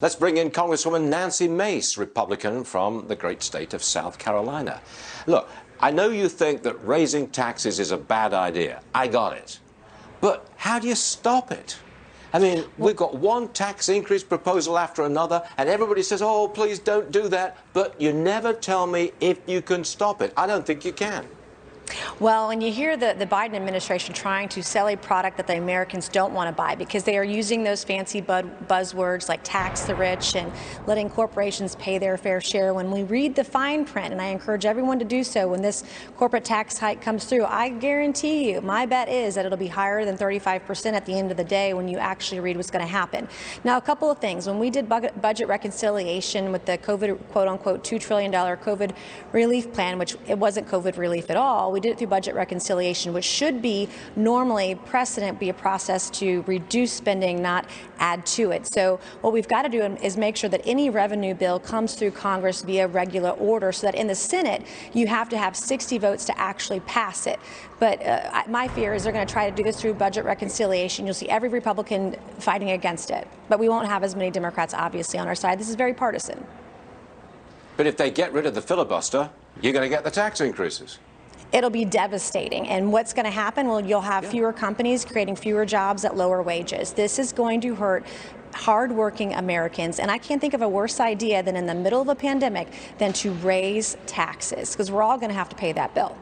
Let's bring in Congresswoman Nancy Mace, Republican from the great state of South Carolina. Look, I know you think that raising taxes is a bad idea. I got it. But how do you stop it? I mean, we've got one tax increase proposal after another, and everybody says, oh, please don't do that. But you never tell me if you can stop it. I don't think you can. Well, when you hear the Biden administration trying to sell a product that the Americans don't want to buy because they are using those fancy buzzwords like tax the rich and letting corporations pay their fair share, when we read the fine print, and I encourage everyone to do so when this corporate tax hike comes through, I guarantee you, my bet is that it'll be higher than 35% at the end of the day when you actually read what's going to happen. Now, a couple of things. When we did budget reconciliation with the COVID, quote-unquote, $2 trillion COVID relief plan, which it wasn't COVID relief at all, we did it through budget reconciliation, which should be normally precedent, be a process to reduce spending, not add to it. So what we've got to do is make sure that any revenue bill comes through Congress via regular order, so that in the Senate you have to have 60 votes to actually pass it. But my fear is they're going to try to do this through budget reconciliation. You'll see every Republican fighting against it, but we won't have as many Democrats obviously on our side. This is very partisan. But if they get rid of the filibuster, you're going to get the tax increases. It'll be devastating. And what's going to happen? Well, you'll have fewer companies creating fewer jobs at lower wages. This is going to hurt hardworking Americans. And I can't think of a worse idea than in the middle of a pandemic than to raise taxes, because we're all going to have to pay that bill.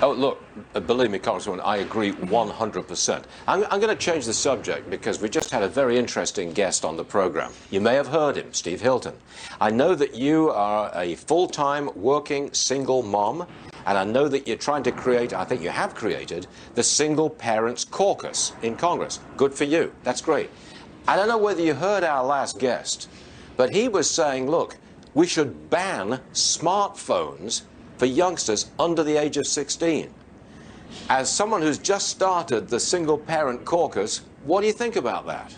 Oh, look, believe me, Congresswoman, I agree 100%. I'm going to change the subject because we just had a very interesting guest on the program. You may have heard him, Steve Hilton. I know that you are a full-time working single mom, and I know that you're trying to create, I think you have created, the Single Parents Caucus in Congress. Good for you. That's great. I don't know whether you heard our last guest, but he was saying, look, we should ban smartphones for youngsters under the age of 16. As someone who's just started the Single Parent Caucus, what do you think about that?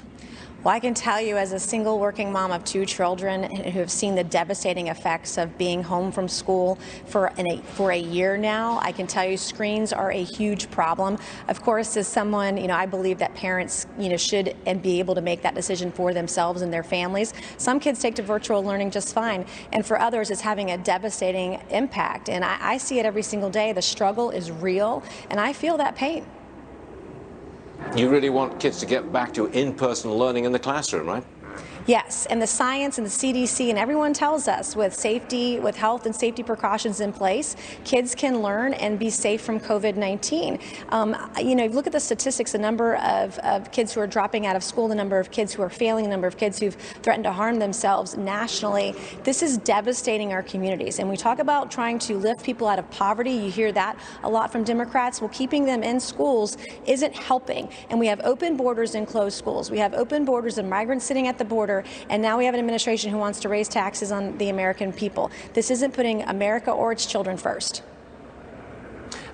Well, I can tell you, as a single working mom of 2 children who have seen the devastating effects of being home from school for a year now, I can tell you screens are a huge problem. Of course, as someone, I believe that parents, should and be able to make that decision for themselves and their families. Some kids take to virtual learning just fine, and for others, it's having a devastating impact. And I see it every single day. The struggle is real, and I feel that pain. You really want kids to get back to in-person learning in the classroom, right? Yes, and the science and the CDC and everyone tells us with health and safety precautions in place, kids can learn and be safe from COVID-19. Look at the statistics, the number of kids who are dropping out of school, the number of kids who are failing, the number of kids who've threatened to harm themselves nationally. This is devastating our communities. And we talk about trying to lift people out of poverty. You hear that a lot from Democrats. Well, keeping them in schools isn't helping. And we have open borders and closed schools. We have open borders and migrants sitting at the border. And now we have an administration who wants to raise taxes on the American people. This isn't putting America or its children first.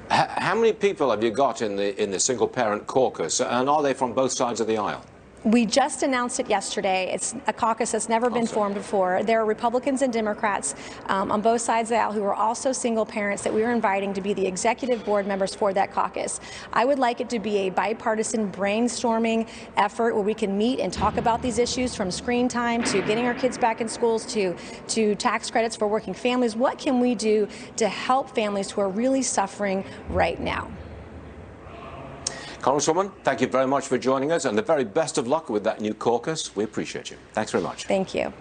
How many people have you got in the Single Parent Caucus, and are they from both sides of the aisle? We just announced it yesterday. It's a caucus that's never been formed before. There are Republicans and Democrats on both sides of the aisle who are also single parents that we are inviting to be the executive board members for that caucus. I would like it to be a bipartisan brainstorming effort where we can meet and talk about these issues, from screen time to getting our kids back in schools to tax credits for working families. What can we do to help families who are really suffering right now? Congresswoman, thank you very much for joining us, and the very best of luck with that new caucus. We appreciate you. Thanks very much. Thank you.